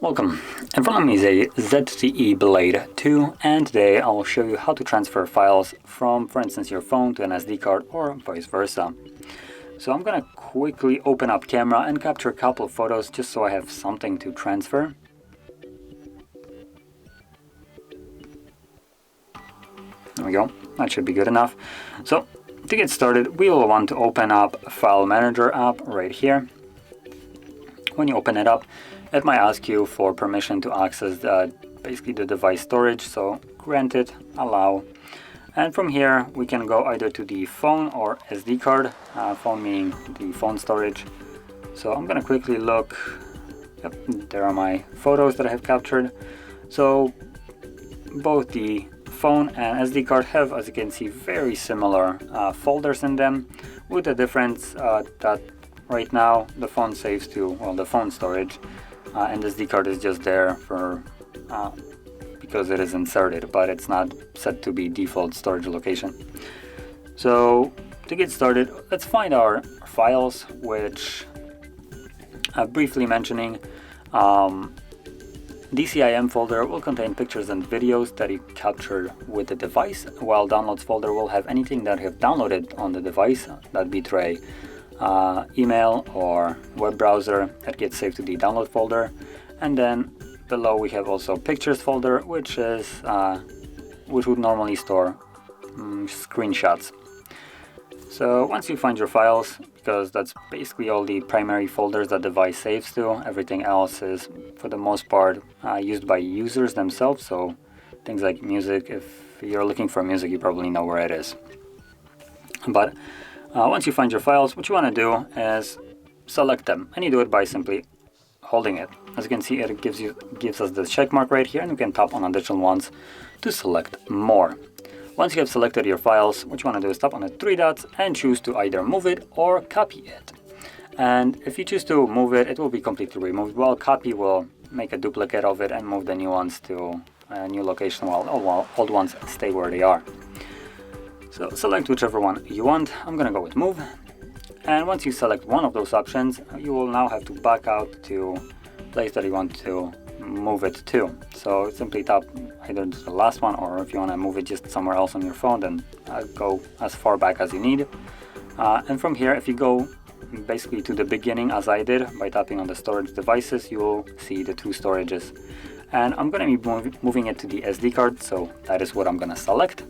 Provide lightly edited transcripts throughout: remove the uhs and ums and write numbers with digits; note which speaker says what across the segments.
Speaker 1: Welcome. In front of me is a ZTE Blade 2, and today I will show you how to transfer files from, for instance, your phone to an SD card or vice versa. So I'm going to quickly open up camera and capture a couple of photos just so I have something to transfer. There we go, that should be good enough. So to get started, we will want to open up File Manager app right here. When you open it up, it might ask you for permission to access basically the device storage, so grant it, allow. And from here we can go either to the phone or SD card, phone meaning the phone storage. So I'm going to quickly look. Yep, there are my photos that I have captured. So both the phone and SD card have, as you can see, very similar folders in them, with the difference that right now the phone saves to, well, the phone storage, and the SD card is just there for because it is inserted, but it's not set to be default storage location. So to get started, let's find our files, which briefly mentioning, DCIM folder will contain pictures and videos that you captured with the device, while downloads folder will have anything that you have downloaded on the device, that be through email or web browser, that gets saved to the download folder. And then below we have also pictures folder, which would normally store screenshots. So once you find your files, because that's basically all the primary folders that the device saves to, everything else is for the most part used by users themselves. So things like music, if you're looking for music, you probably know where it is. But once you find your files, what you want to do is select them, and you do it by simply holding it. As you can see, it gives us the check mark right here, and you can tap on additional ones to select more. Once you have selected your files, what you want to do is tap on the three dots and choose to either move it or copy it. And if you choose to move it, it will be completely removed, while copy will make a duplicate of it and move the new ones to a new location, while old ones stay where they are. So select whichever one you want. I'm going to go with move. And once you select one of those options, you will now have to back out to the place that you want to move it to. So simply tap either the last one, or if you want to move it just somewhere else on your phone, then go as far back as you need. And from here, if you go basically to the beginning as I did by tapping on the storage devices, you will see the two storages. And I'm going to be moving it to the SD card, so that is what I'm going to select.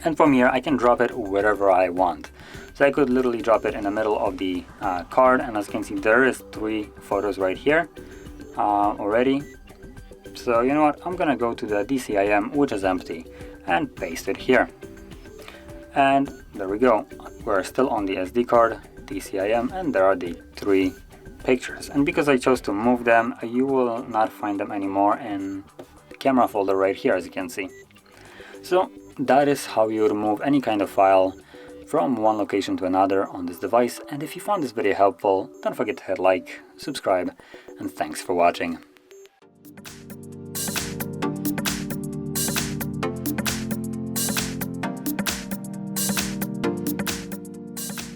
Speaker 1: And from here I can drop it wherever I want. So I could literally drop it in the middle of the card, and as you can see, there is 3 photos right here already. So you know what, I'm gonna go to the DCIM, which is empty, and paste it here. And there we go, we're still on the SD card, DCIM, and there are the 3 pictures. And because I chose to move them, you will not find them anymore in the camera folder right here, as you can see. So that is how you remove any kind of file from one location to another on this device. And if you found this video helpful, don't forget to hit like, subscribe, and thanks for watching.